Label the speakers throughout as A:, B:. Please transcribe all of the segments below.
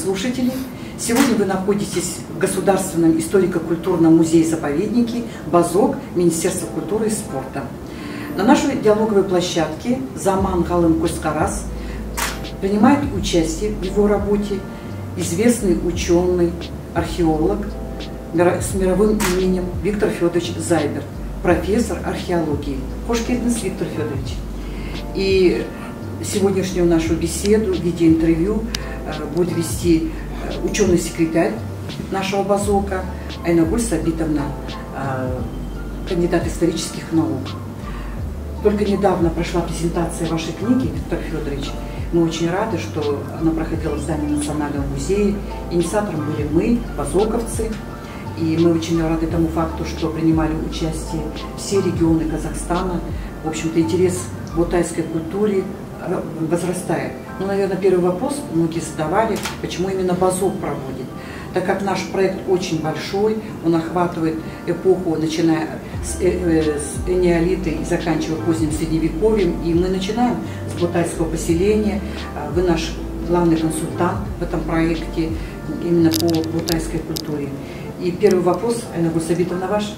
A: слушатели! Сегодня вы находитесь в Государственном историко-культурном музее-заповеднике «Базок» Министерства культуры и спорта. На нашей диалоговой площадке Заман Галым Кускарас принимает участие в его работе известный ученый, археолог с мировым именем Виктор Федорович Зайберт, профессор археологии. Хош келдіңіз, Виктор Федорович. И сегодняшнюю нашу беседу в виде интервью будет вести ученый-секретарь нашего Базока Айнагуль Сабитовна, кандидат исторических наук. Только недавно прошла презентация вашей книги, Виктор Федорович. Мы очень рады, что она проходила в здании Национального музея. Инициатором были мы, базоковцы. И мы очень рады тому факту, что принимали участие все регионы Казахстана. В общем-то, интерес к ботайской культуре возрастает. Ну, наверное, первый вопрос многие задавали, почему именно Базок проводит. Так как наш проект очень большой, он охватывает эпоху, начиная с неолита и заканчивая поздним средневековьем. И мы начинаем с ботайского поселения. Вы наш главный консультант в этом проекте именно по ботайской культуре. И первый вопрос, Айнагуль Сабитовна, ваш.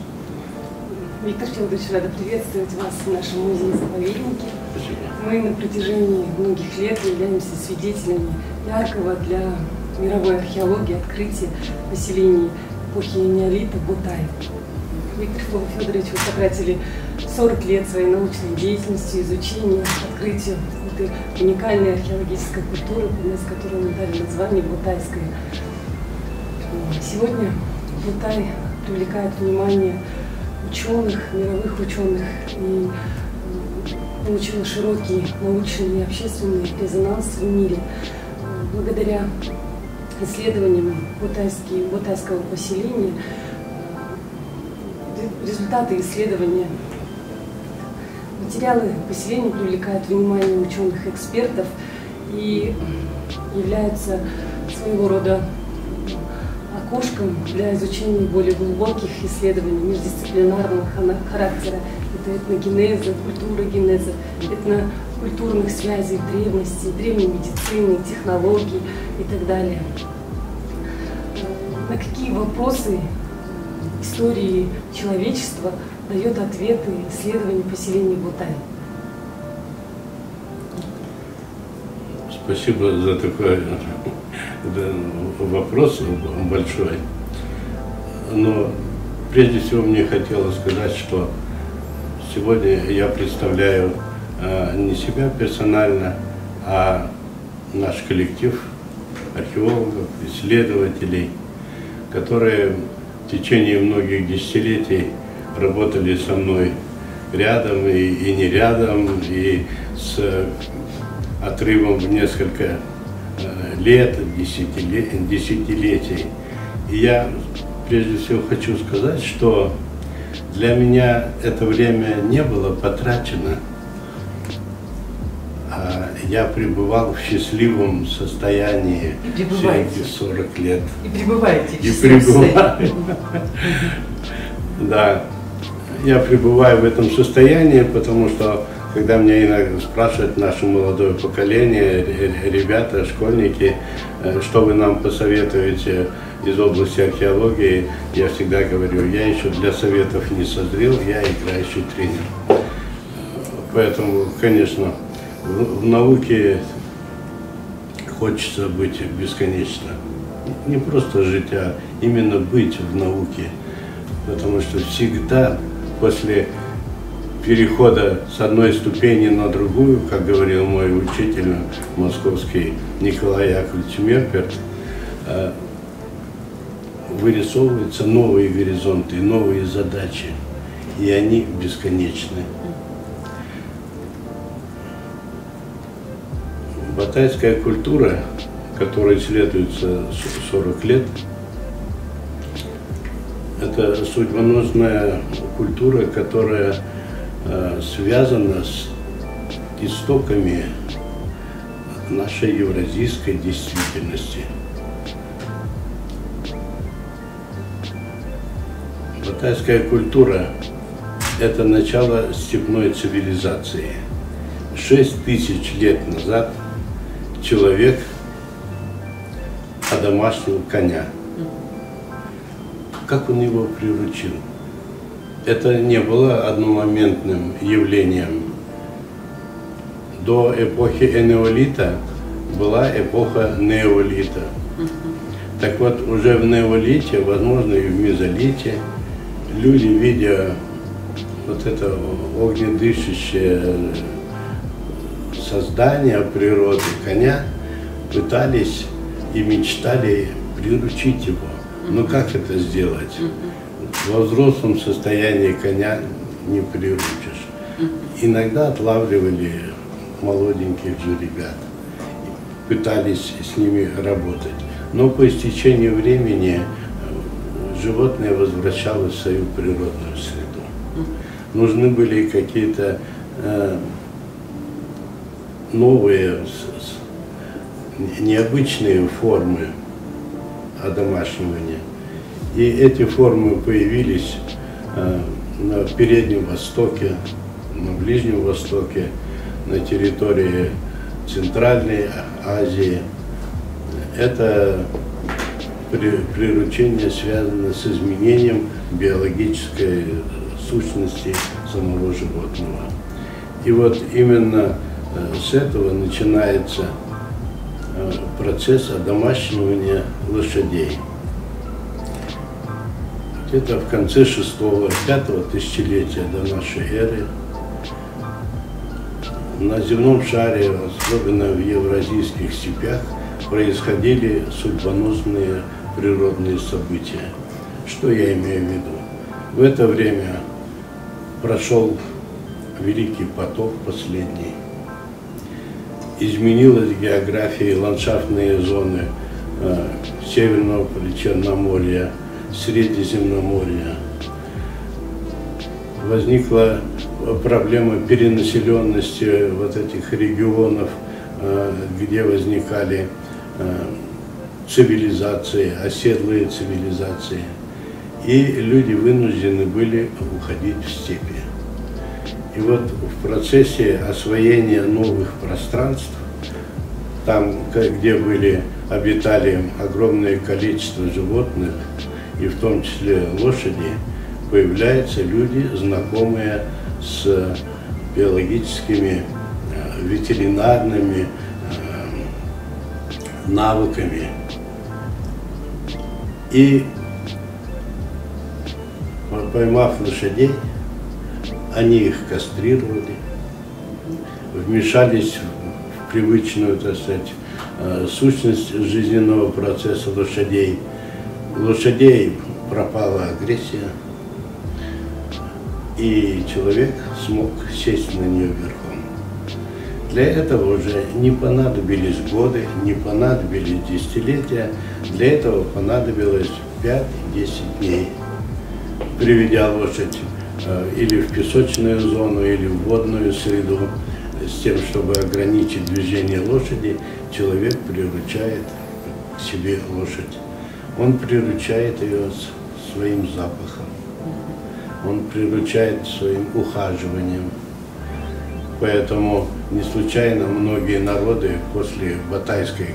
B: Виктор Федорович, рада приветствовать вас в нашем музее-заповеднике. Мы на протяжении многих лет являемся свидетелями яркого для мировой археологии открытия поселений эпохи неолита Ботай. Виктор Федорович, вы потратили 40 лет своей научной деятельности, изучению, открытию этой уникальной археологической культуры, с которой мы дали название Ботайская. Сегодня Ботай привлекает внимание ученых, мировых ученых, и получила широкий научный и общественный резонанс в мире. Благодаря исследованиям ботайского поселения, результаты исследования, материалы поселения привлекают внимание ученых-экспертов и являются своего рода окошком для изучения более глубоких исследований междисциплинарного характера. Это этногенеза, культурогенеза, этнокультурных связей древности, древней медицины, технологий и так далее. На какие вопросы истории человечества дает ответы исследования поселения Ботай?
C: Спасибо за такой вопрос большой. Но прежде всего мне хотелось сказать, что сегодня я представляю не себя персонально, а наш коллектив археологов, исследователей, которые в течение многих десятилетий работали со мной рядом и не рядом, и с отрывом в несколько лет, десятилетий. И я прежде всего хочу сказать, что для меня это время не было потрачено. Я пребывал в счастливом состоянии все эти 40 лет.
A: И пребываете в
C: счастливом состоянии. Да, я пребываю в этом состоянии, потому что когда меня иногда спрашивают наше молодое поколение, ребята, школьники, что вы нам посоветуете из области археологии, я всегда говорю, я еще для советов не созрел, я играющий тренер. Поэтому, конечно, в науке хочется быть бесконечно. Не просто жить, а именно быть в науке. Потому что всегда после перехода с одной ступени на другую, как говорил мой учитель московский Николай Яковлевич Мерперт, вырисовываются новые горизонты, новые задачи, и они бесконечны. Ботайская культура, которой исследуется 40 лет, это судьбоносная культура, которая связана с истоками нашей евразийской действительности. Ботайская культура – это начало степной цивилизации. 6000 лет назад человек одомашнил коня. Как он его приручил? Это не было одномоментным явлением. До эпохи энеолита была эпоха неолита. Так вот, уже в неолите, возможно, и в мезолите, люди, видя вот это огнедышащее создание природы коня, пытались и мечтали приручить его. Но как это сделать? Во взрослом состоянии коня не приручишь. Иногда отлавливали молоденьких же ребят, пытались с ними работать. Но по истечению времени животное возвращалось в свою природную среду. Нужны были какие-то новые, необычные формы одомашнивания. И эти формы появились на Переднем Востоке, на Ближнем Востоке, на территории Центральной Азии. Это приручение связано с изменением биологической сущности самого животного. И вот именно с этого начинается процесс одомашнивания лошадей. Где-то в конце 6-5 тысячелетия до нашей эры на земном шаре, особенно в евразийских степях, происходили судьбоносные природные события. Что я имею в виду? В это время прошел Великий потоп последний. Изменилась география и ландшафтные зоны Северного Черноморья, Средиземноморья. Возникла проблема перенаселенности вот этих регионов, где возникали цивилизации, оседлые цивилизации. И люди вынуждены были уходить в степи. И вот в процессе освоения новых пространств, там, где обитали огромное количество животных, и в том числе лошади, появляются люди, знакомые с биологическими, ветеринарными навыками. И поймав лошадей, они их кастрировали, вмешались в привычную, так сказать, сущность жизненного процесса лошадей. У лошадей пропала агрессия, и человек смог сесть на нее верхом. Для этого уже не понадобились годы, не понадобились десятилетия, для этого понадобилось 5-10 дней. Приведя лошадь или в песочную зону, или в водную среду, с тем, чтобы ограничить движение лошади, человек приручает к себе лошадь. Он приручает ее своим запахом, он приручает своим ухаживанием. Поэтому не случайно многие народы после батайской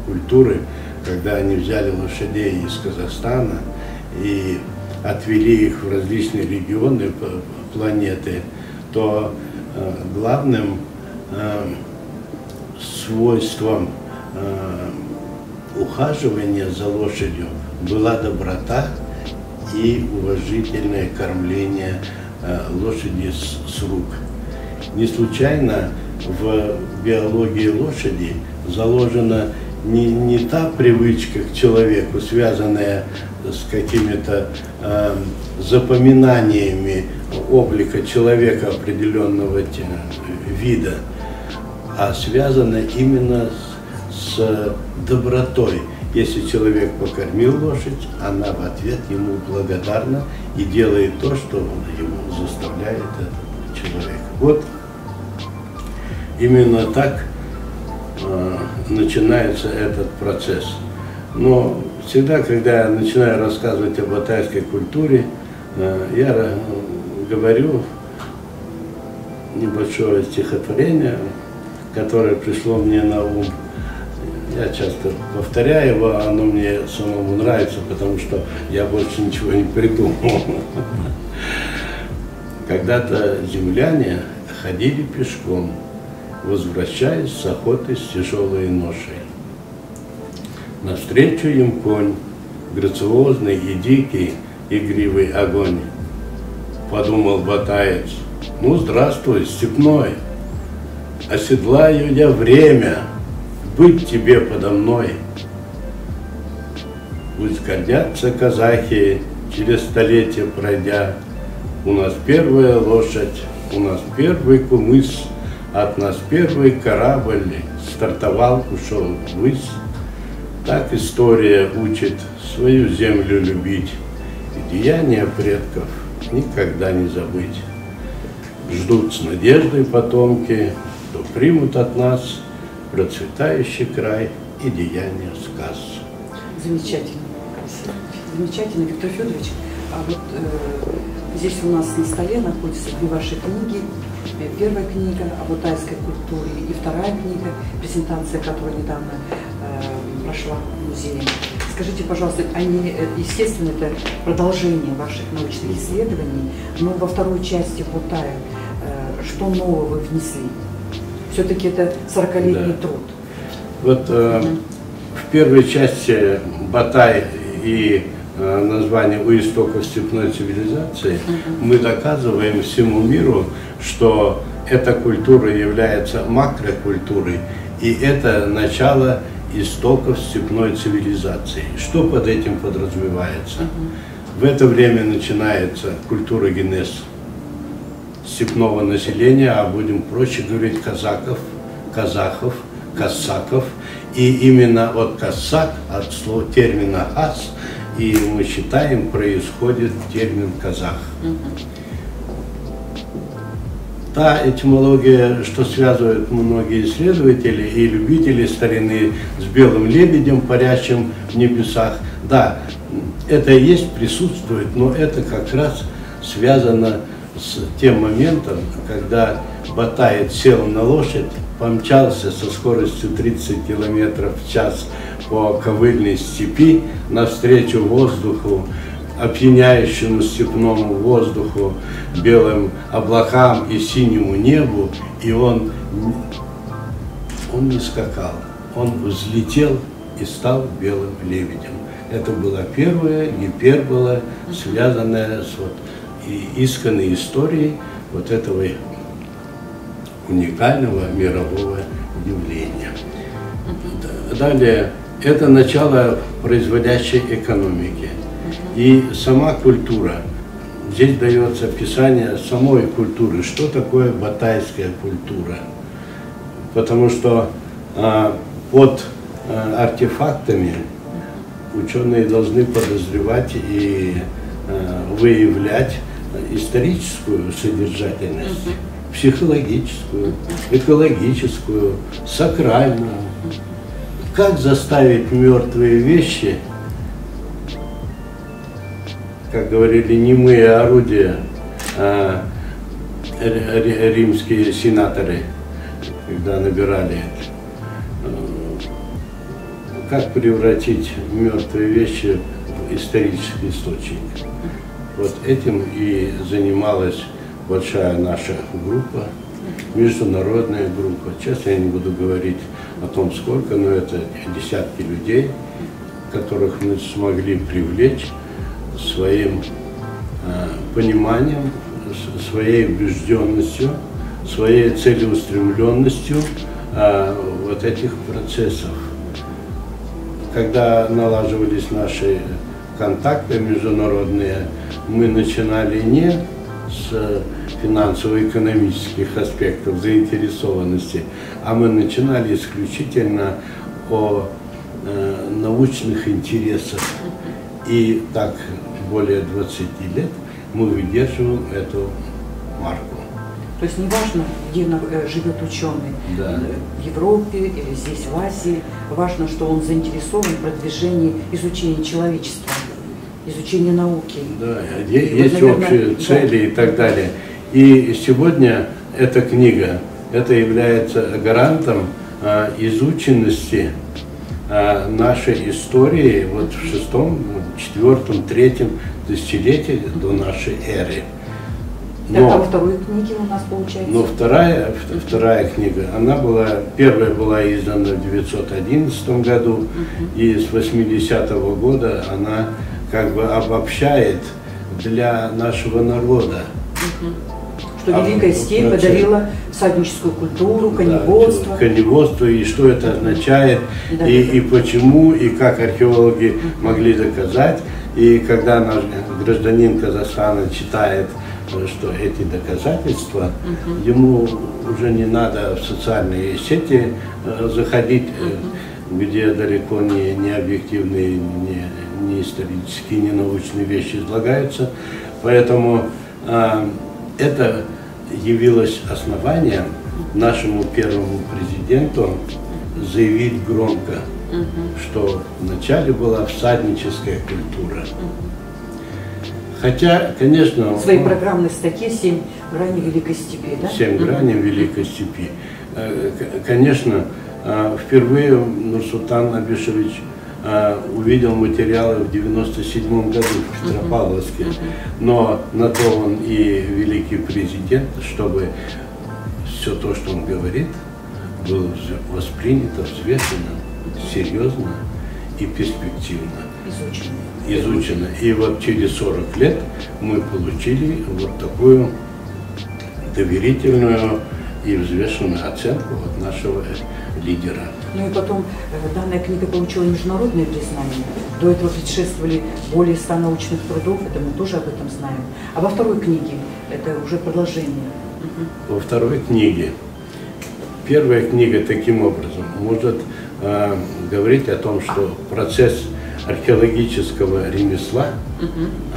C: культуры, когда они взяли лошадей из Казахстана и отвели их в различные регионы планеты, то главным свойством ухаживания за лошадью была доброта и уважительное кормление лошади с рук. Не случайно в биологии лошади заложена не та привычка к человеку, связанная с какими-то запоминаниями облика человека определенного вида, а связана именно с добротой. Если человек покормил лошадь, она в ответ ему благодарна и делает то, что ему заставляет этот человек. Вот именно так начинается этот процесс. Но всегда, когда я начинаю рассказывать о батайской культуре, я говорю небольшое стихотворение, которое пришло мне на ум. Я часто повторяю его, оно мне самому нравится, потому что я больше ничего не придумал. Когда-то земляне ходили пешком, возвращаясь с охоты с тяжелой ношей. Навстречу им конь, грациозный и дикий, игривый огонь. Подумал батаец: ну, здравствуй, степной, оседлаю я время, быть тебе подо мной. Пусть гордятся казахи, через столетия пройдя, у нас первая лошадь, у нас первый кумыс, от нас первый корабль стартовал, ушел ввысь. Так история учит свою землю любить, и деяния предков никогда не забыть. Ждут с надеждой потомки, что примут от нас процветающий край и деяния сказ.
A: Замечательно. Замечательно, Виктор Федорович. А вот здесь у нас на столе находятся две ваши книги. Первая книга о ботайской культуре и вторая книга, презентация которой недавно прошла в музее. Скажите, пожалуйста, они, естественно, это продолжение ваших научных исследований, но во второй части Ботая что нового вы внесли? Все-таки это 40-летний труд.
C: Вот в первой части Ботай и название «У истоков степной цивилизации» мы доказываем всему миру, что эта культура является макрокультурой, и это начало истоков степной цивилизации. Что под этим подразумевается? В это время начинается культурогенез степного населения, а будем проще говорить казаков, казахов, кассаков. И именно от кассак, от слова термина «ас», и мы считаем, происходит термин «казах». Та этимология, что связывают многие исследователи и любители старины с белым лебедем, парящим в небесах, да, это и есть, присутствует, но это как раз связано с тем моментом, когда батаец сел на лошадь, помчался со скоростью 30 км в час по ковыльной степи навстречу воздуху, опьяняющему степному воздуху, белым облакам и синему небу, и он не скакал, он взлетел и стал белым лебедем. Это была первая гипербола, связанная с исконной историей вот этого уникального мирового явления. Далее, это начало производящей экономики. И сама культура. Здесь дается описание самой культуры, что такое батайская культура. Потому что под артефактами ученые должны подозревать и выявлять историческую содержательность, психологическую, экологическую, сакральную. Как заставить мертвые вещи, как говорили, немые орудия римские сенаторы, когда набирали это, как превратить мертвые вещи в исторический источник. Вот этим и занималась большая наша группа, международная группа. Сейчас я не буду говорить о том, сколько, но это десятки людей, которых мы смогли привлечь своим пониманием, своей убежденностью, своей целеустремленностью вот этих процессов. Когда налаживались наши контакты международные, мы начинали не с финансово-экономических аспектов заинтересованности, а мы начинали исключительно о научных интересах. И так более 20 лет мы выдерживаем эту марку.
A: То есть не важно, где живет ученый,
C: да,
A: в Европе или здесь, в Азии, важно, что он заинтересован в продвижении изучения человечества, изучения науки.
C: Да, есть общие цели и так далее. И сегодня эта книга, это является гарантом изученности нашей истории вот в 6, 4, 3 тысячелетии до нашей эры.
A: Но, а во второй книге у нас получается?
C: Но вторая книга, первая была издана в 911 году, и с 80-го года она как бы обобщает для нашего народа.
A: Что Великая Степь подарила всадническую культуру, коневодство.
C: Да, коневодство, и что это означает, и почему, и как археологи могли доказать. И когда наш гражданин Казахстана читает, что эти доказательства, ему уже не надо в социальные сети заходить, где далеко не объективные, не исторические, не научные вещи излагаются. Поэтому это явилось основанием нашему первому президенту заявить громко, что вначале была всадническая культура. Хотя, конечно...
A: В своей программной статье «7 граней Великой Степи», да?
C: 7 граней Великой Степи. Конечно, впервые Нурсултан Абишевич увидел материалы в 97 году в Петропавловске, но на то он и великий президент, чтобы все то, что он говорит, было воспринято взвешенно, серьезно и перспективно. Изучено. И вот через 40 лет мы получили вот такую доверительную и взвешенную оценку от нашего лидера.
A: Ну и потом данная книга получила международное признание. До этого предшествовали более 100 научных трудов, это мы тоже об этом знаем. А во второй книге это уже продолжение.
C: Во второй книге. Первая книга таким образом может говорить о том, что процесс археологического ремесла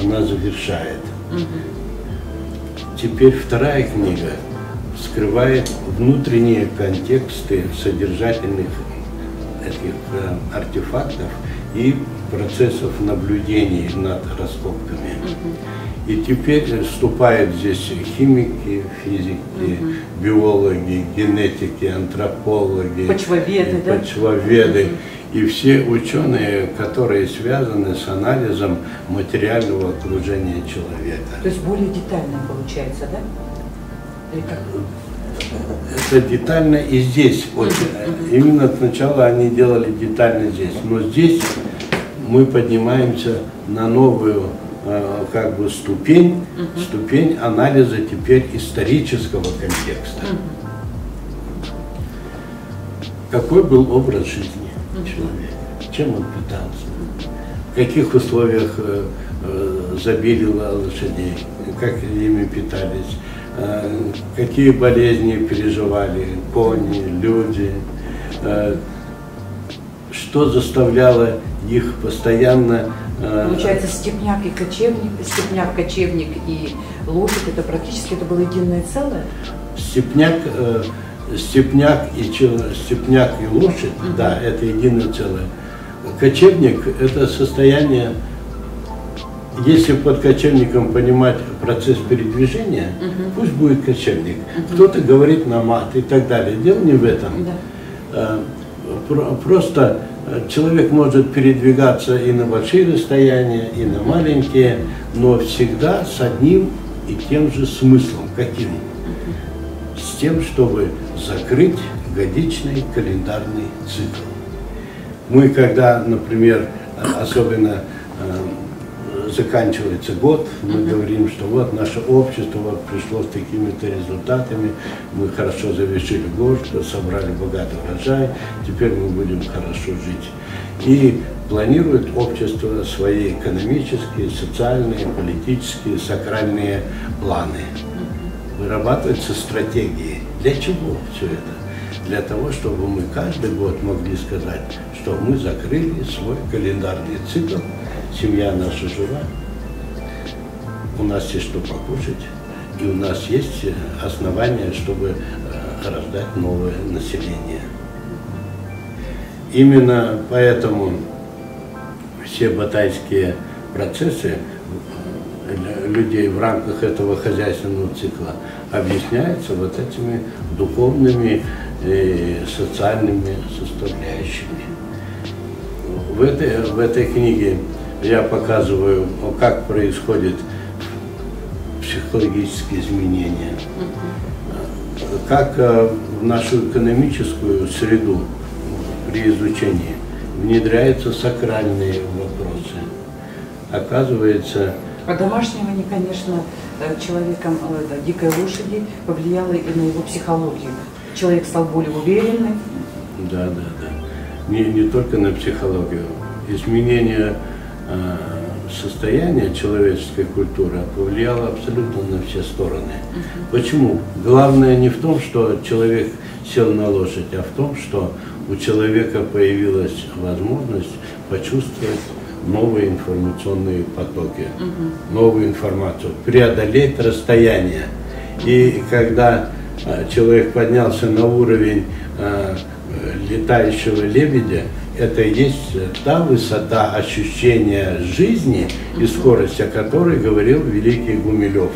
C: она завершает. Теперь вторая книга вскрывает внутренние контексты содержательных этих артефактов и процессов наблюдений над раскопками. И теперь вступают здесь химики, физики, биологи, генетики, антропологи, почвоведы и все ученые, которые связаны с анализом материального окружения человека.
A: То есть более детально получается, да? Или как?
C: Это детально и здесь очень. Именно сначала они делали детально здесь, но здесь мы поднимаемся на новую как бы ступень анализа теперь исторического контекста. Какой был образ жизни человека? Чем он питался? В каких условиях забилило лошадей? Как ими питались? Какие болезни переживали кони, люди? Что заставляло их постоянно...
A: Получается, степняк и кочевник, кочевник и лошадь, это практически было единое целое?
C: Степняк и лошадь, да, это единое целое. Кочевник – это состояние, если под кочевником понимать процесс передвижения, пусть будет кочевник. Кто-то говорит намат и так далее. Дело не в этом. Просто человек может передвигаться и на большие расстояния, и на маленькие, но всегда с одним и тем же смыслом. Каким? С тем, чтобы закрыть годичный календарный цикл. Мы, когда, например, особенно заканчивается год, мы говорим, что вот наше общество вот пришло с такими-то результатами, мы хорошо завершили год, собрали богатый урожай, теперь мы будем хорошо жить. И планирует общество свои экономические, социальные, политические, сакральные планы. Вырабатываются стратегии. Для чего все это? Для того, чтобы мы каждый год могли сказать, что мы закрыли свой календарный цикл, семья наша жива, у нас есть что покушать, и у нас есть основания, чтобы рождать новое население. Именно поэтому все батайские процессы людей в рамках этого хозяйственного цикла объясняются вот этими духовными и социальными составляющими. В этой книге я показываю, как происходят психологические изменения, как в нашу экономическую среду при изучении внедряются сакральные вопросы. Оказывается...
A: Одомашнивание, конечно, человеком дикой лошади повлияло и на его психологию. Человек стал более уверенным.
C: Да. Не только на психологию. Изменение состояния человеческой культуры повлияло абсолютно на все стороны. Почему? Главное не в том, что человек сел на лошадь, а в том, что у человека появилась возможность почувствовать новые информационные потоки, новую информацию, преодолеть расстояние. И когда человек поднялся на уровень летающего лебедя, это и есть та высота ощущения жизни и скорости, о которой говорил великий Гумилев.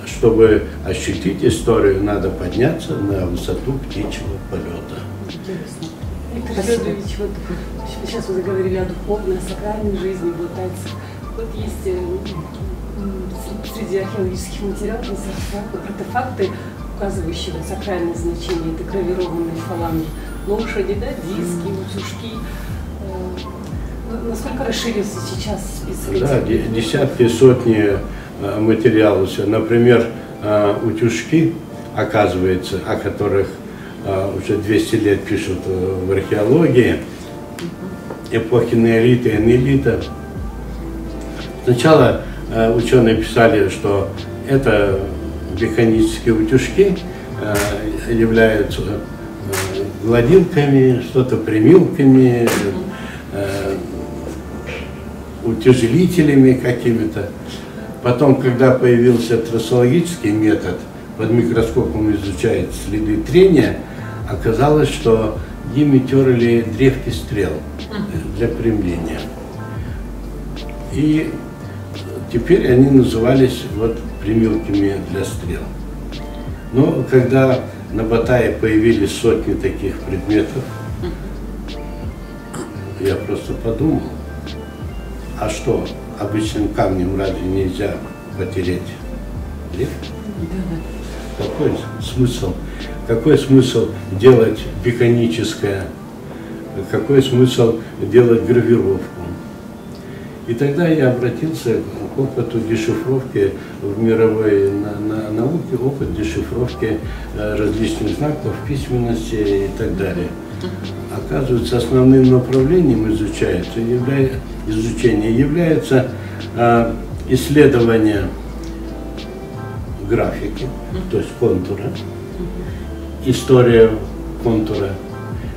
C: Чтобы ощутить историю, надо подняться на высоту птичьего полета.
B: Интересно. Виктор Федорович, вот сейчас вы заговорили о духовной, о сакральной жизни. Вот есть среди археологических материалов артефакты, указывающие сакральное значение. Это гравированные фаланги лошади, да, диски, утюжки. Насколько расширился сейчас список?
C: Да, десятки, сотни материалов. Например, утюжки, оказывается, о которых уже 200 лет пишут в археологии, эпохи неолита и энеолита. Сначала ученые писали, что это механические утюжки, являются гладилками, что-то примилками, утяжелителями какими-то. Потом, когда появился трассологический метод, под микроскопом изучает следы трения, оказалось, что ими терли древки стрел для примления. И теперь они назывались вот примилками для стрел. Но когда на Батае появились сотни таких предметов, я просто подумал, а что, обычным камнем разве нельзя потереть древки? Какой смысл? Какой смысл делать механическое? Какой смысл делать гравировку? И тогда я обратился к опыту дешифровки в мировой науке, опыт дешифровки различных знаков, письменности и так далее. Оказывается, основным направлением изучения является исследование графики, то есть контура, история контура.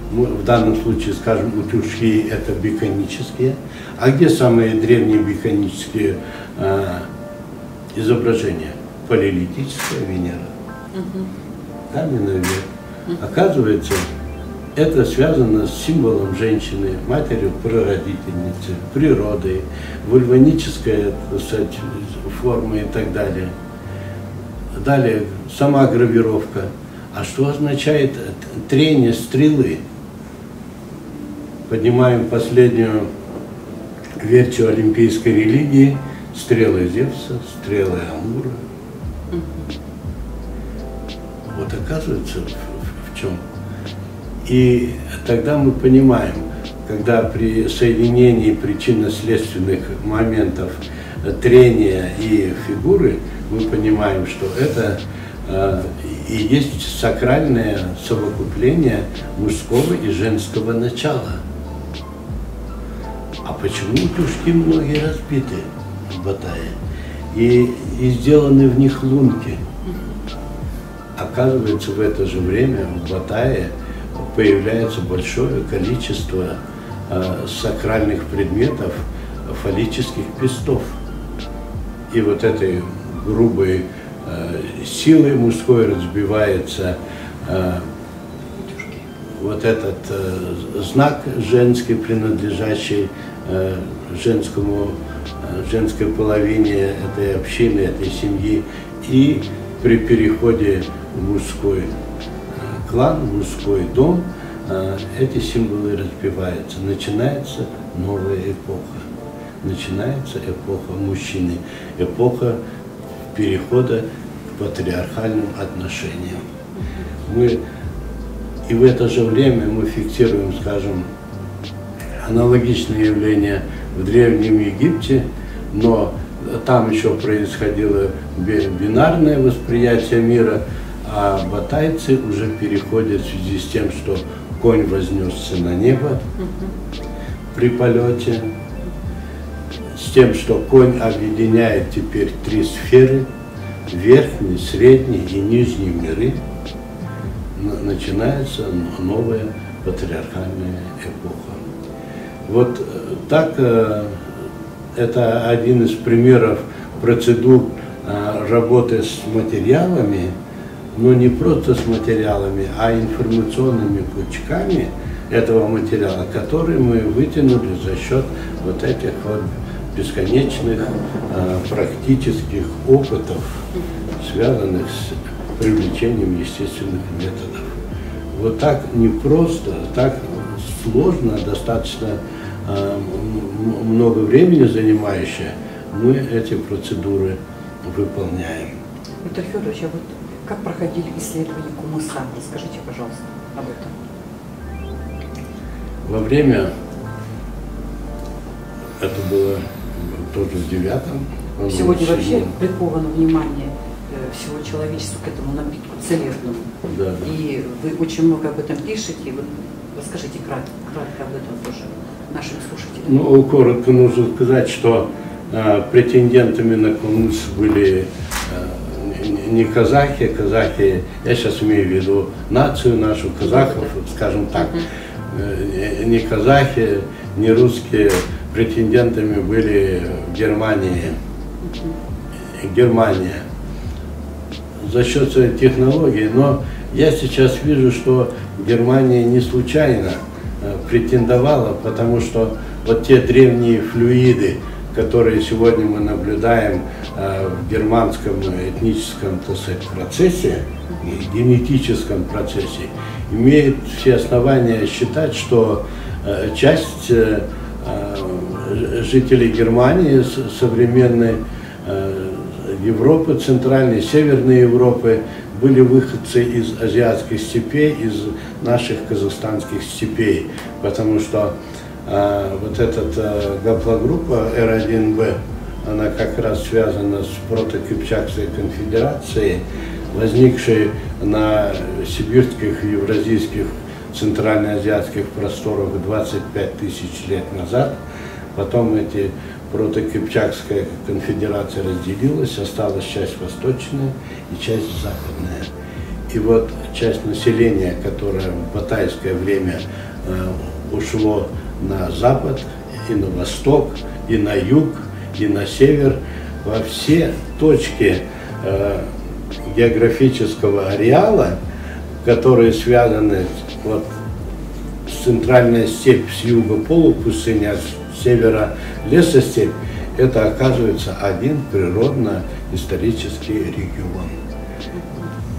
C: Мы в данном случае скажем, утюжки это биконические. А где самые древние биконические изображения? Палеолитическая Венера. Каменная век. Оказывается, это связано с символом женщины, матерью, прародительницы, природой, вульваническая, так сказать, форма и так далее. Далее, сама гравировка. А что означает трение стрелы? Поднимаем последнюю версию олимпийской религии. Стрелы Зевса, стрелы Амура. Вот оказывается в чем. И тогда мы понимаем, когда при соединении причинно-следственных моментов трения и фигуры, мы понимаем, что это и есть сакральное совокупление мужского и женского начала. А почему утюжки многие разбиты в Батае и сделаны в них лунки? Оказывается, в это же время в Батае появляется большое количество сакральных предметов, фаллических пестов. И вот этой грубой силой мужской разбивается вот этот знак женский, принадлежащий женской половине этой общины, этой семьи. И при переходе в мужской клан, в мужской дом, эти символы разбиваются. Начинается новая эпоха. Начинается эпоха мужчины, эпоха перехода к патриархальным отношениям. И в это же время мы фиксируем, скажем, аналогичные явления в Древнем Египте, но там еще происходило бинарное восприятие мира, а батайцы уже переходят в связи с тем, что конь вознесся на небо при полете, с тем, что конь объединяет теперь 3 сферы: верхний, средний и нижний миры. Начинается новая патриархальная эпоха. Вот так это один из примеров процедур работы с материалами, но не просто с материалами, а информационными пучками этого материала, который мы вытянули за счет вот этих вот бесконечных практических опытов, связанных с привлечением естественных методов. Вот так непросто, так сложно, достаточно много времени занимающее, мы эти процедуры выполняем.
A: Виктор Федорович, а вот как проходили исследования Кумыса? Расскажите, пожалуйста, об этом.
C: Во время, это было тоже в 9-м.
A: Сегодня вообще приковано внимание всего человечества к этому напитку целебному.
C: Да.
A: И вы очень много об этом пишете. Вы расскажите кратко об этом тоже нашим слушателям.
C: Ну, коротко нужно сказать, что претендентами на Кумыс были не казахи, я сейчас имею в виду нацию нашу, казахов, скажем так, не казахи, не русские, претендентами были в Германии. Германия. За счет своей технологии, но я сейчас вижу, что Германия не случайно претендовала, потому что вот те древние флюиды, которые сегодня мы наблюдаем в германском этническом, так сказать, процессе, генетическом процессе, имеют все основания считать, что часть жителей Германии, современной Европы, Центральной, Северной Европы, были выходцы из азиатских степей, из наших казахстанских степей, потому что вот эта гаплогруппа R1b, она как раз связана с протокипчакской конфедерацией, возникшей на сибирских, евразийских, центральноазиатских просторах 25 тысяч лет назад. Потом эти протокипчакская конфедерация разделилась, осталась часть восточная и часть западная. И вот часть населения, которое в батайское время ушло на запад, и на восток, и на юг, и на север, во все точки географического ареала, которые связаны вот, с центральной степь, с юга полупустыня, с севера лесостепь, это оказывается один природно-исторический регион.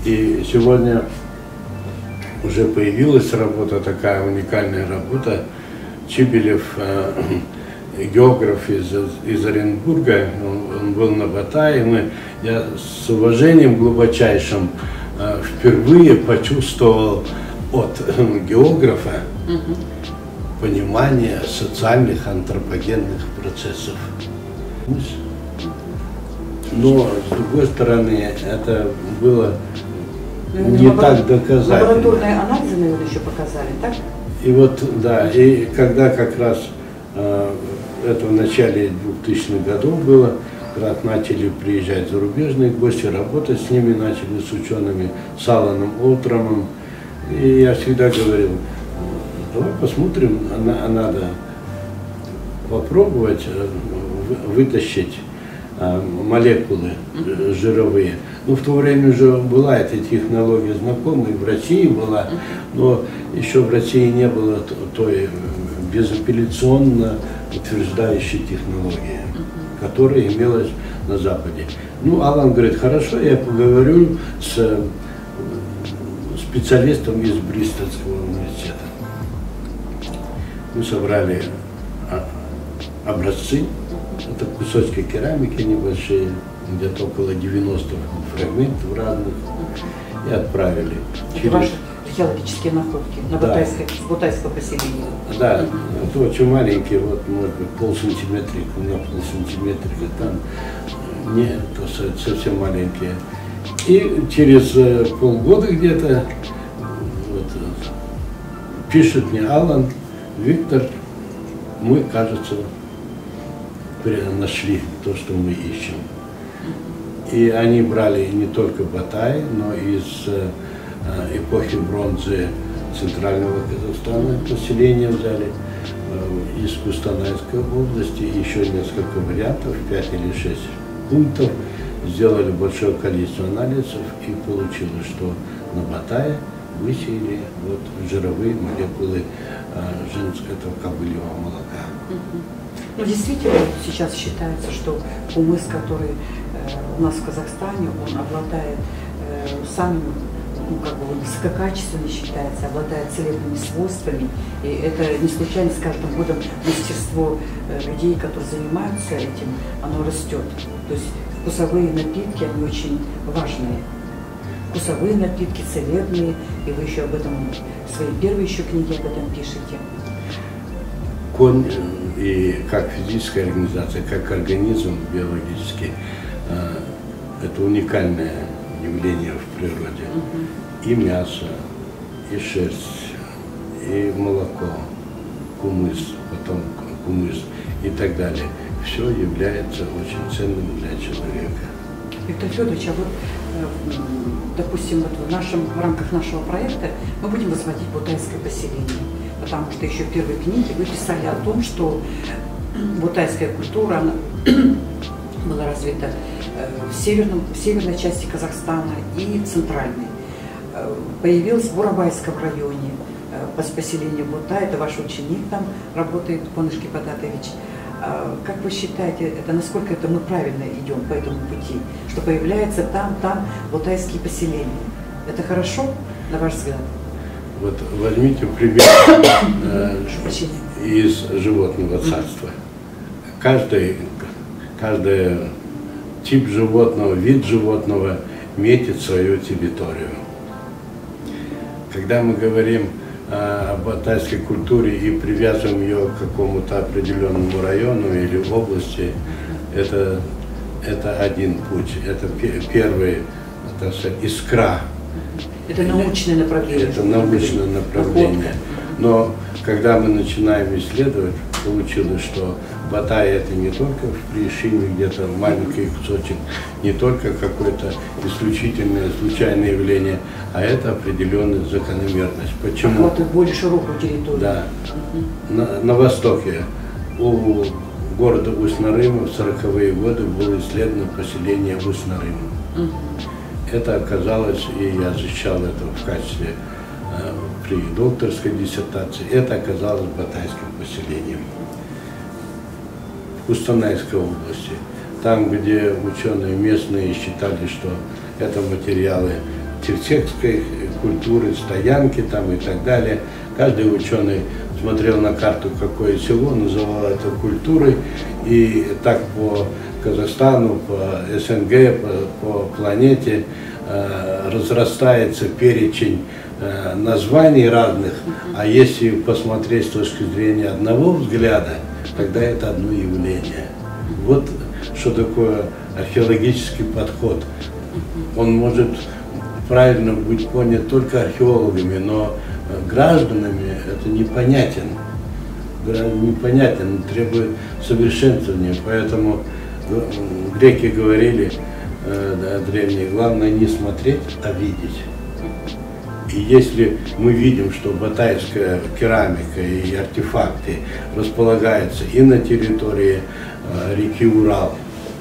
C: И сегодня уже появилась работа, такая уникальная работа. Чибелев, географ из Оренбурга, он был на Батае. Я с уважением глубочайшим впервые почувствовал от географа понимание социальных антропогенных процессов. Но, с другой стороны, это было не так доказательно.
A: Лабораторные анализы, наверное, еще показали, так?
C: И вот, да, и когда как раз это в начале 2000-х годов было, как раз начали приезжать зарубежные гости, работать с ними начали, с учеными, с Аланом Олтрамом. И я всегда говорил, давай посмотрим, надо попробовать вытащить молекулы жировые. Ну, в то время уже была эта технология знакома, и в России была, но еще в России не было той безапелляционно утверждающей технологии, которая имелась на Западе. Ну, Алан говорит, хорошо, я поговорю с специалистом из Бристольского университета. Мы собрали образцы. Это кусочки керамики небольшие, где-то около 90 фрагментов разных, и отправили.
A: Это ваши археологические находки на Батайского поселения?
C: Да, это очень маленькие, вот может быть полсантиметрика на полсантиметрика, там не, это совсем маленькие. И через полгода где-то вот, пишет мне Алан: Виктор, мы, кажется, нашли то, что мы ищем. И они брали не только Батай, но и из эпохи бронзы Центрального Казахстана население взяли, из Кустанайской области еще несколько вариантов, 5 или 6 пунктов, сделали большое количество анализов, и получилось, что на Батае высеяли вот жировые молекулы женского кобыльего молока.
A: Ну, действительно, сейчас считается, что кумыс, который у нас в Казахстане, он обладает самым, ну, как бы он высококачественный считается, обладает целебными свойствами. И это не случайно, с каждым годом мастерство людей, которые занимаются этим, оно растет. То есть вкусовые напитки, они очень важные. Вкусовые напитки, целебные, и вы еще об этом, в своей первой еще книге об этом пишете.
C: Конь и как физическая организация, как организм биологический, это уникальное явление в природе. И мясо, и шерсть, и молоко, кумыс, потом кумыс и так далее. Все является очень ценным для человека.
A: Виктор Федорович, а вот, допустим, вот в рамках нашего проекта мы будем возводить Батайское поселение, потому что еще в первой книге вы писали о том, что батайская культура она была развита в северной части Казахстана и центральной. Появилась в Бурабайском районе поселение Бутай, это ваш ученик там работает, Конышки Бататович. Как вы считаете, это насколько это мы правильно идем по этому пути, что появляется там батайские поселения? Это хорошо, на ваш взгляд?
C: Вот возьмите пример из животного царства. Каждый тип животного, вид животного метит свою территорию. Когда мы говорим о батайской культуре и привязываем ее к какому-то определенному району или области, это один путь, это первый, так сказать, искра.
A: Это научное направление.
C: Это научное направление. Но когда мы начинаем исследовать, получилось, что Батай это не только в Пришиме где-то маленький кусочек, не только какое-то исключительное, случайное явление, а это определенная закономерность. Почему?
A: Охватывает более широкую территорию.
C: Да. На востоке у города Усть-Нарыма в 40-е годы было исследовано поселение Усть-Нарыма. Это оказалось, и я защищал это в качестве при докторской диссертации, это оказалось батайским поселением в Кустанайской области. Там, где ученые местные считали, что это материалы терцекской культуры, стоянки там и так далее. Каждый ученый смотрел на карту, какое село, называл это культурой, и так по Казахстану, по СНГ, по планете разрастается перечень названий разных, а если посмотреть с точки зрения одного взгляда, тогда это одно явление. Вот что такое археологический подход. Он может правильно быть понят только археологами, но гражданами это непонятен. Непонятен, требует совершенствования. Поэтому греки говорили, древние, главное не смотреть, а видеть. И если мы видим, что батайская керамика и артефакты располагаются и на территории реки Урал,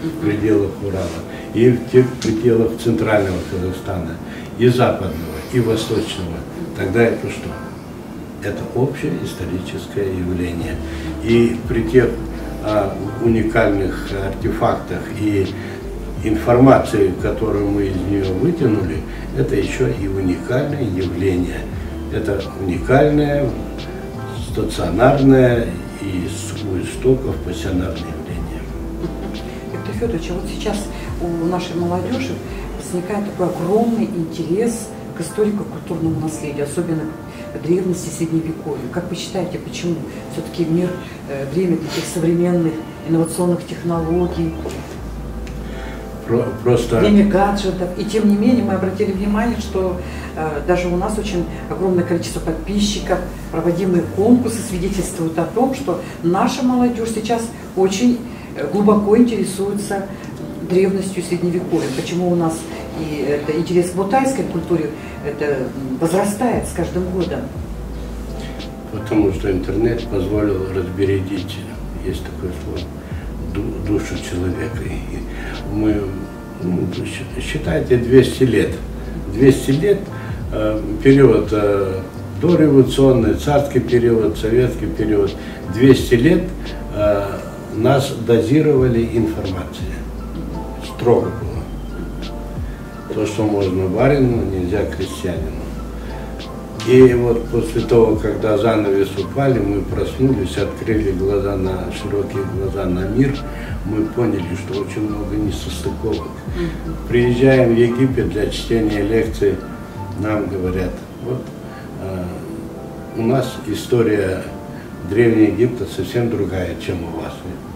C: в пределах Урала, и в тех пределах центрального Казахстана, и западного, и восточного, тогда это что? Это общее историческое явление. И при тех уникальных артефактах и информации, которую мы из нее вытянули, это еще и уникальное явление. Это уникальное, стационарное у истоков пассионарное явление.
A: Виктор Федорович, а вот сейчас у нашей молодежи возникает такой огромный интерес к историко-культурному наследию, особенно к древности, средневековью. Как вы считаете, почему все-таки мир время таких современных инновационных технологий, время гаджетов, и тем не менее мы обратили внимание, что даже у нас очень огромное количество подписчиков, проводимые конкурсы свидетельствуют о том, что наша молодежь сейчас очень глубоко интересуется древностью средневековья. Почему у нас и это интерес к бутайской культуре это возрастает с каждым годом?
C: Потому что интернет позволил разбередить, есть такое слово, душу человека. И мы, считайте, 200 лет. 200 лет, период дореволюционный, царский период, советский период, 200 лет нас дозировали информацией. Строго было. То, что можно барину, нельзя крестьянину. И вот после того, когда занавес упали, мы проснулись, открыли глаза широкие глаза на мир, мы поняли, что очень много несостыковок. Приезжаем в Египет для чтения лекций, нам говорят, вот у нас история Древнего Египта совсем другая, чем у вас.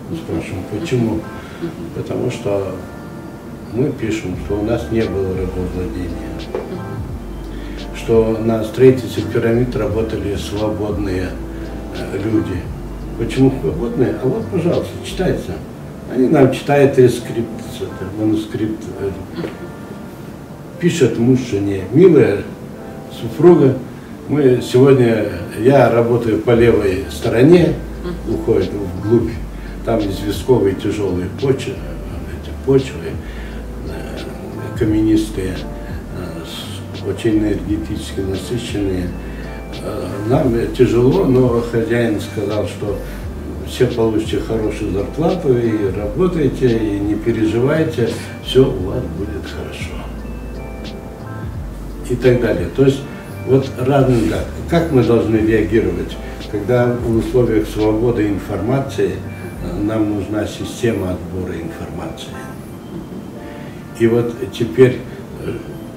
C: Мы спрашиваем, почему? Потому что мы пишем, что у нас не было рабовладения, что на строительстве пирамид работали свободные люди. Почему свободные? А вот, пожалуйста, читайте. Они нам читают рескрипт, манускрипт. Пишет муж жене: милая супруга, я работаю по левой стороне, уходит вглубь, там известковые тяжелые почвы, каменистые, очень энергетически насыщенные. Нам тяжело, но хозяин сказал, что все получите хорошую зарплату и работайте, и не переживайте, все у вас будет хорошо. И так далее. То есть вот разные, да. Как мы должны реагировать, когда в условиях свободы информации нам нужна система отбора информации. И вот теперь,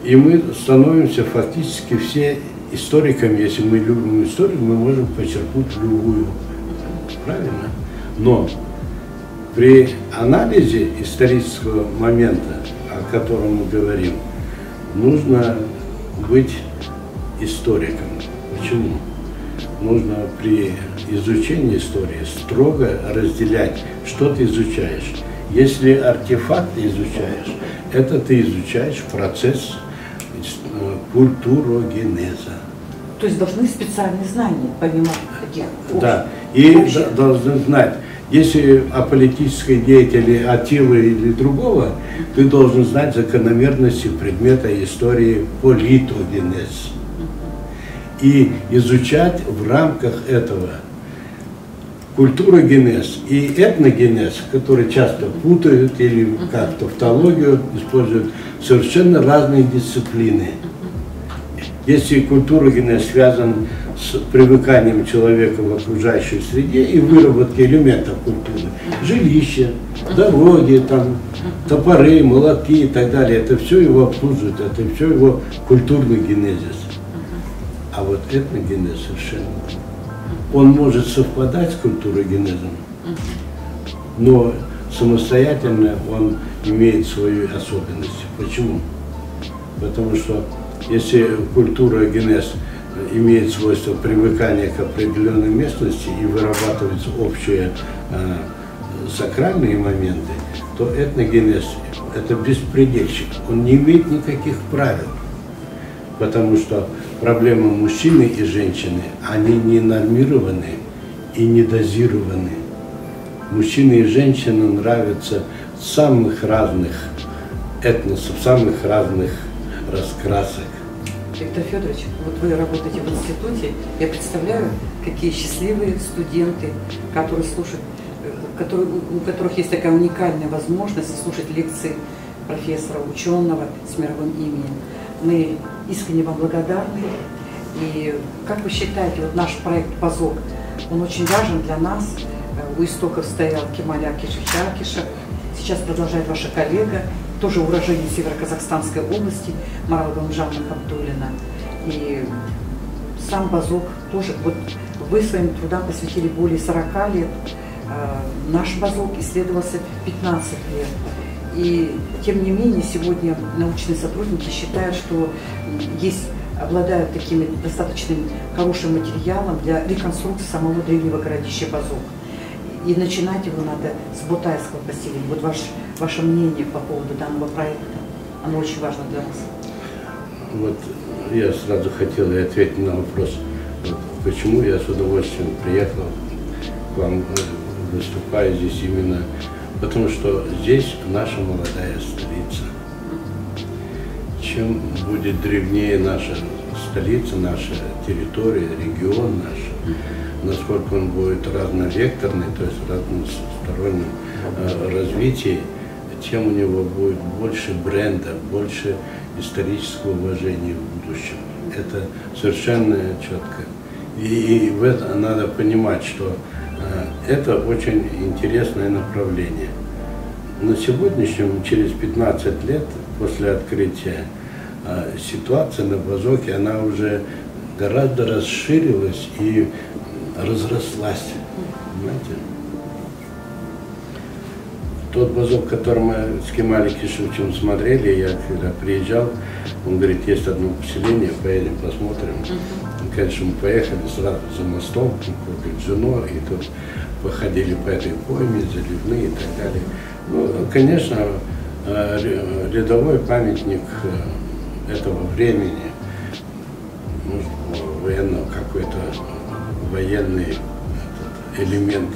C: и мы становимся фактически все историками. Если мы любим историю, мы можем почерпнуть любую. Правильно? Но при анализе исторического момента, о котором мы говорим, нужно быть историком. Почему? Нужно при изучении истории строго разделять, что ты изучаешь. Если артефакты изучаешь, это ты изучаешь процесс культурогенеза.
A: То есть должны специальные знания, помимо таких общих?
C: Да, и должны знать, если о политической деятели Аттилы или другого, ты должен знать закономерности предмета истории политогенез. И изучать в рамках этого культурогенез и этногенез, которые часто путают или как тавтологию используют, совершенно разные дисциплины. Если культурогенез связан с привыканием человека в окружающей среде и выработкой элементов культуры, жилища, дороги, там, топоры, молотки и так далее, это все его обслуживает, это все его культурный генезис. А вот этногенез совершенно. Он может совпадать с культурогенезом, но самостоятельно он имеет свои особенности. Почему? Потому что если культурогенез имеет свойство привыкания к определенной местности и вырабатываются общие сакральные моменты, то этногенез – это беспредельщик, он не имеет никаких правил, потому что проблемы мужчины и женщины, они не нормированы и не дозированы. Мужчины и женщины нравятся самых разных этносов, самых разных раскрасок.
A: Виктор Федорович, вот вы работаете в институте, я представляю, какие счастливые студенты, которые слушают, у которых есть такая уникальная возможность слушать лекции профессора, ученого с мировым именем. Мы искренне вам благодарны. И как вы считаете, вот наш проект «Базок» он очень важен для нас. У истоков стоял Кемаль Акишевич Акишев. Сейчас продолжает ваша коллега, тоже уроженец Северо-Казахстанской области, Марал Галымжановна Абдуллина. И сам базок тоже, вот вы своим трудам посвятили более 40 лет. Наш базок исследовался 15 лет. И тем не менее сегодня научные сотрудники считают, что обладают таким достаточно хорошим материалом для реконструкции самого древнего городища Базок. И начинать его надо с Ботайского поселения. Вот ваше мнение по поводу данного проекта, оно очень важно для нас.
C: Вот я сразу хотел и ответить на вопрос, вот, почему я с удовольствием приехал к вам, выступаю здесь именно, потому что здесь наша молодая столица. Чем будет древнее наша столица, наша территория, регион наш, насколько он будет разновекторный, то есть разностороннем развитии, тем у него будет больше бренда, больше исторического уважения в будущем. Это совершенно четко. И в это надо понимать, что это очень интересное направление. На сегодняшнем, через 15 лет после открытия, ситуация на Базоке, она уже гораздо расширилась и разрослась. Понимаете? Тот Базок, который мы с Кемалем Акишевичем смотрели, я когда приезжал, он говорит, есть одно поселение, поедем посмотрим. И, конечно, мы поехали сразу за мостом, говорит, с женой, и тут походили по этой пойме, заливные и так далее. Ну, конечно, рядовой памятник этого времени, военного, какой-то военный элемент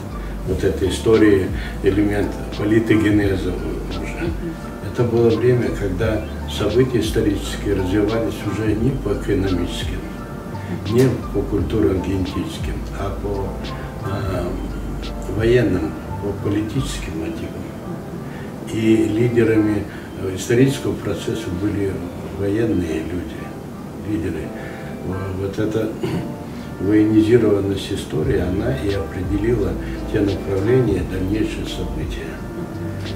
C: вот этой истории, элемент политогенеза уже. Это было время, когда события исторические развивались уже не по экономическим, не по культурно-генетическим, а по военным, по политическим мотивам. И лидерами исторического процесса были военные люди, лидеры. Вот эта военизированность истории, она и определила те направления, дальнейшие события.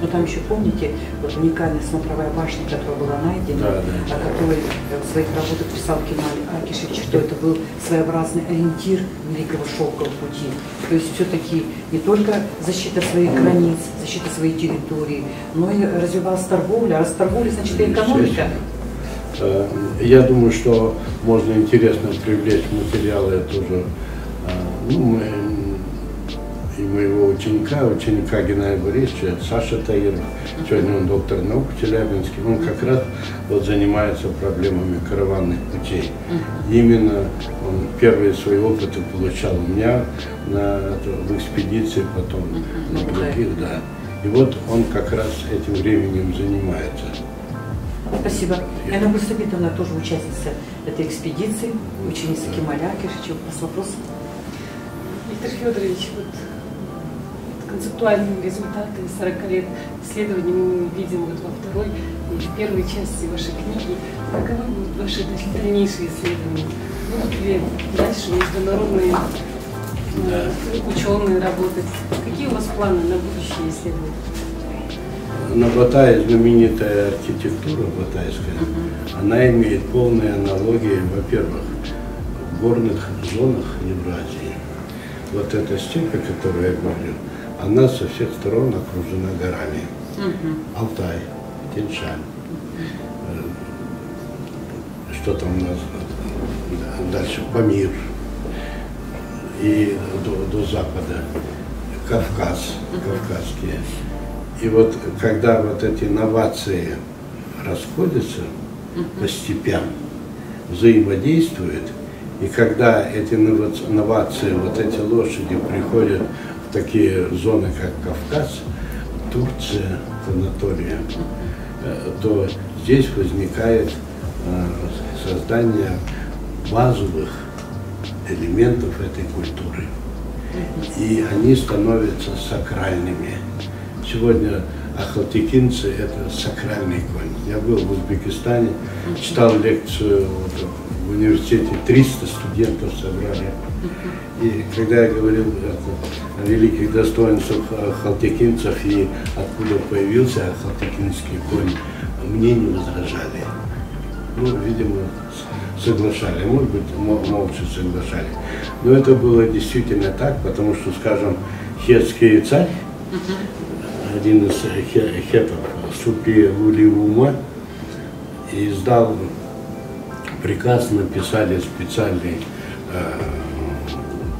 A: Но там еще, помните, вот уникальная смотровая башня, которая была найдена, о которой в своих работах писал Кемаль Акишевич, что это был своеобразный ориентир Великого Шелкового пути. То есть все-таки не только защита своих границ, защита своей территории, но и развивалась торговля. А раз торговля, значит и экономика.
C: Я думаю, что можно интересно привлечь материалы тоже, и моего ученика Геннадия Борисовича, Саша Таиров, сегодня он доктор наук в Челябинске, он как раз вот занимается проблемами караванных путей. Именно он первые свои опыты получал у меня в экспедиции, потом на других, да. И вот он как раз этим временем занимается.
A: Спасибо. Яна Гусабитовна тоже участница этой экспедиции, ученица Кемаля Акишевича. У вас вопрос?
B: Виктор Федорович, вот концептуальные результаты 40 лет исследований мы видим вот во второй и в первой части вашей книги. Каковы будут ваши дальнейшие исследования? Будут ли дальше международные ученые работать? Какие у вас планы на будущее исследования?
C: На Батае знаменитая архитектура батайская, она имеет полные аналогии, во-первых, в горных зонах Евразии. Вот эта степь, о которой я говорю, она со всех сторон окружена горами. Алтай, Тянь-Шань, что там у нас дальше, Памир и до запада, Кавказ, кавказские. И вот когда вот эти инновации расходятся по степям, взаимодействуют, и когда эти инновации, вот эти лошади приходят в такие зоны, как Кавказ, Турция, Анатолия, то здесь возникает создание базовых элементов этой культуры. И они становятся сакральными. Сегодня ахалтекинцы – это сакральный конь. Я был в Узбекистане, читал лекцию в университете университете 300 студентов собрали. И когда я говорил о великих достоинствах халтыкинцев и откуда появился халтыкинский конь, мне не возражали. Ну, видимо, соглашали, может быть, молча соглашали. Но это было действительно так, потому что, скажем, хетский царь, один из хетов, Супи Лулиума, издал приказ, написали специальный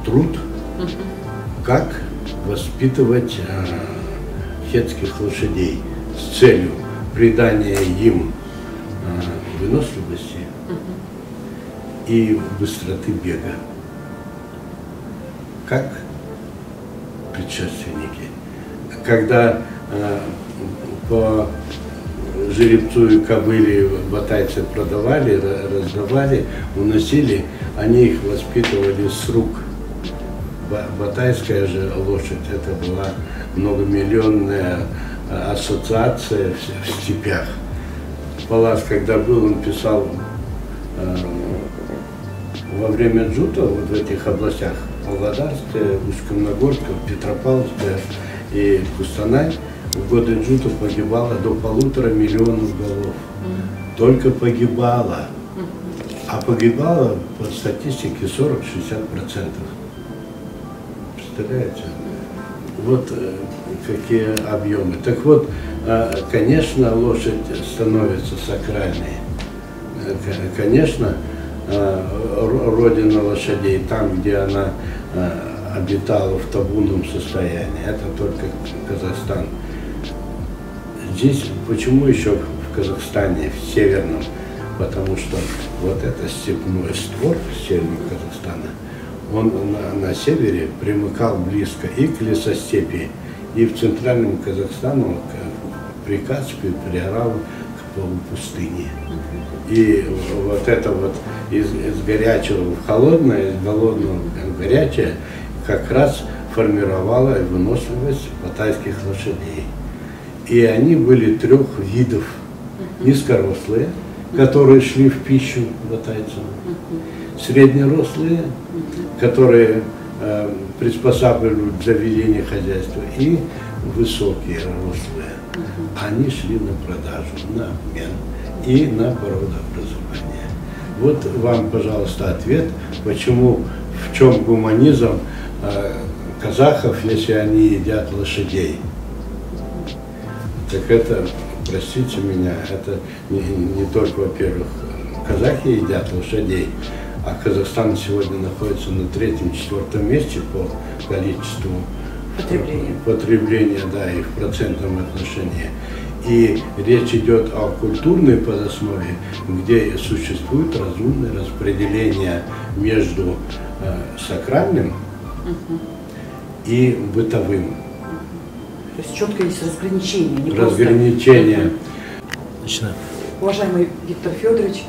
C: труд, как воспитывать хетских лошадей с целью придания им выносливости и быстроты бега, как предшественники. Когда по жеребцу и кобыле батайцы продавали, раздавали, уносили, они их воспитывали с рук. Батайская же лошадь, это была многомиллионная ассоциация в степях. Палас, когда был, он писал во время джута вот в этих областях, Павлодарская, Усть-Камногорская, Петропавловская и Кустанай, в годы джута погибало до 1,5 миллиона голов. Только погибало. А погибало по статистике 40-60%. Представляете? Вот какие объемы. Так вот, конечно, лошадь становится сакральной. Конечно, родина лошадей, там, где она обитала в табунном состоянии, это только Казахстан. Здесь, почему еще в Казахстане, в северном? Потому что вот это степной створ северного Казахстана, он на севере примыкал близко и к лесостепи, и в центральном Казахстане, при Каспии, приорал к полупустыне. И вот это вот из горячего в холодное, из голодного в горячее как раз формировало выносливость батайских лошадей. И они были 3 видов. Низкорослые, которые шли в пищу батайцам, среднерослые, которые приспосабливали для ведения хозяйства, и высокие рослые. Они шли на продажу, на обмен и на породообразование. Вот вам, пожалуйста, ответ, почему, в чем гуманизм казахов, если они едят лошадей. Так это, простите меня, это не только, во-первых, казахи едят лошадей, а Казахстан сегодня находится на 3-4 месте по количеству потребления, да, и в процентном отношении. И речь идет о культурной подоснове, где существует разумное распределение между сакральным и бытовым.
A: То есть четко есть разграничение. Не
C: разграничение.
A: Просто... Уважаемый Виктор Федорович,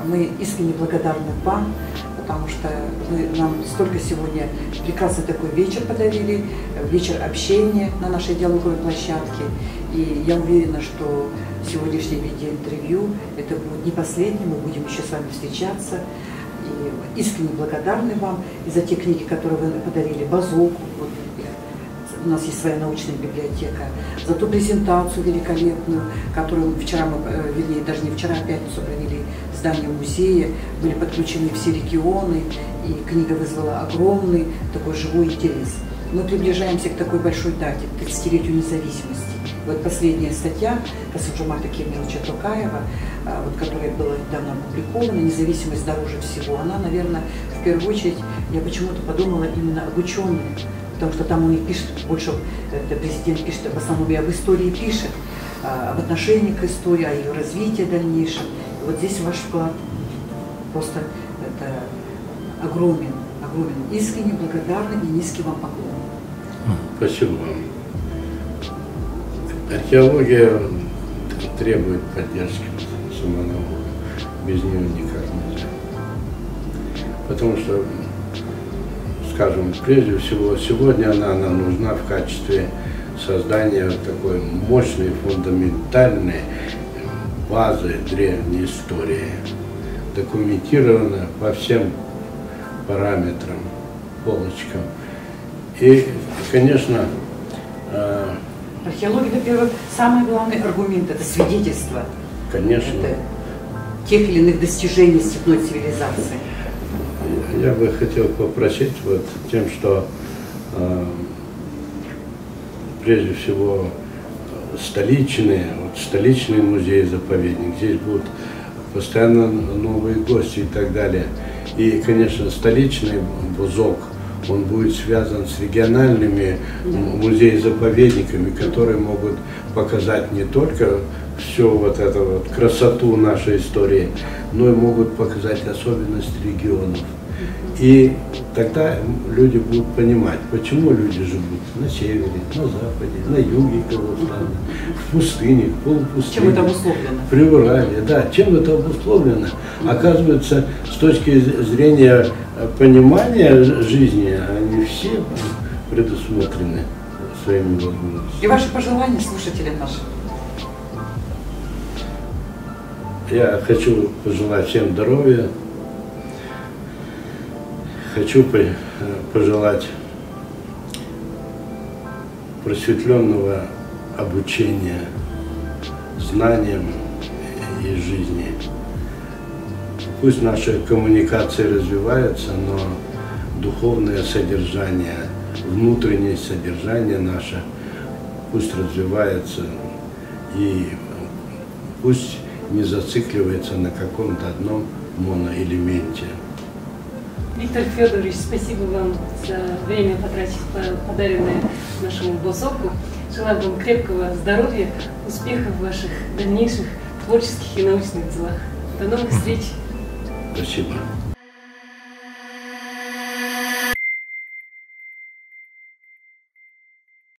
A: мы искренне благодарны вам, потому что вы нам столько сегодня прекрасный такой вечер подарили, вечер общения на нашей диалоговой площадке. И я уверена, что сегодняшнее видеоинтервью это будет не последнее, мы будем еще с вами встречаться. И искренне благодарны вам и за те книги, которые вы подарили Базоку. Вот, у нас есть своя научная библиотека, за ту презентацию великолепную, которую вчера мы, вернее, даже не вчера, а в пятницу провели в здании музея, были подключены все регионы, и книга вызвала огромный такой живой интерес. Мы приближаемся к такой большой дате, к 30-летию независимости. Вот последняя статья Касым-Жомарта Кемелевича Токаева, вот, которая была недавно опубликована, «Независимость дороже всего», она, наверное, в первую очередь, я почему-то подумала именно об ученых, потому что там у них пишет больше, президент пишет в основном и об истории пишет, об отношении к истории, о ее развитии дальнейшем. И вот здесь ваш вклад просто это огромен, огромен. Искренне благодарны и низкий вам поклон.
C: Спасибо вам. Археология требует поддержки самонауки. Без нее никак нельзя. Потому что, скажем, прежде всего, сегодня она нам нужна в качестве создания такой мощной, фундаментальной базы древней истории. документировано по всем параметрам, полочкам. И, конечно,
A: археология, во-первых, самый главный аргумент – это свидетельство.
C: Конечно.
A: Это тех или иных достижений степной цивилизации.
C: Я бы хотел попросить вот тем, что прежде всего столичный музей-заповедник, здесь будут постоянно новые гости и так далее. И, конечно, столичный БУЗОК, он будет связан с региональными музеями-заповедниками, которые могут показать не только всю вот эту вот красоту нашей истории, но и могут показать особенности регионов. И тогда люди будут понимать, почему люди живут на севере, на западе, на юге Казахстана, в пустыне, в полупустыне.
A: Чем это обусловлено?
C: При Урале, да, чем это обусловлено? Оказывается, с точки зрения понимания жизни, они все предусмотрены своими возможностями.
A: И ваши пожелания слушателям нашим?
C: Я хочу пожелать всем здоровья. Хочу пожелать просветленного обучения знаниям и жизни. Пусть наши коммуникации развиваются, но духовное содержание, внутреннее содержание наше пусть развивается и пусть не зацикливается на каком-то одном моноэлементе.
B: Виктор Федорович, спасибо вам за время, подаренное нашему БУЗОКу. Желаю вам крепкого здоровья, успехов в ваших дальнейших творческих и научных делах. До новых встреч!
C: Спасибо.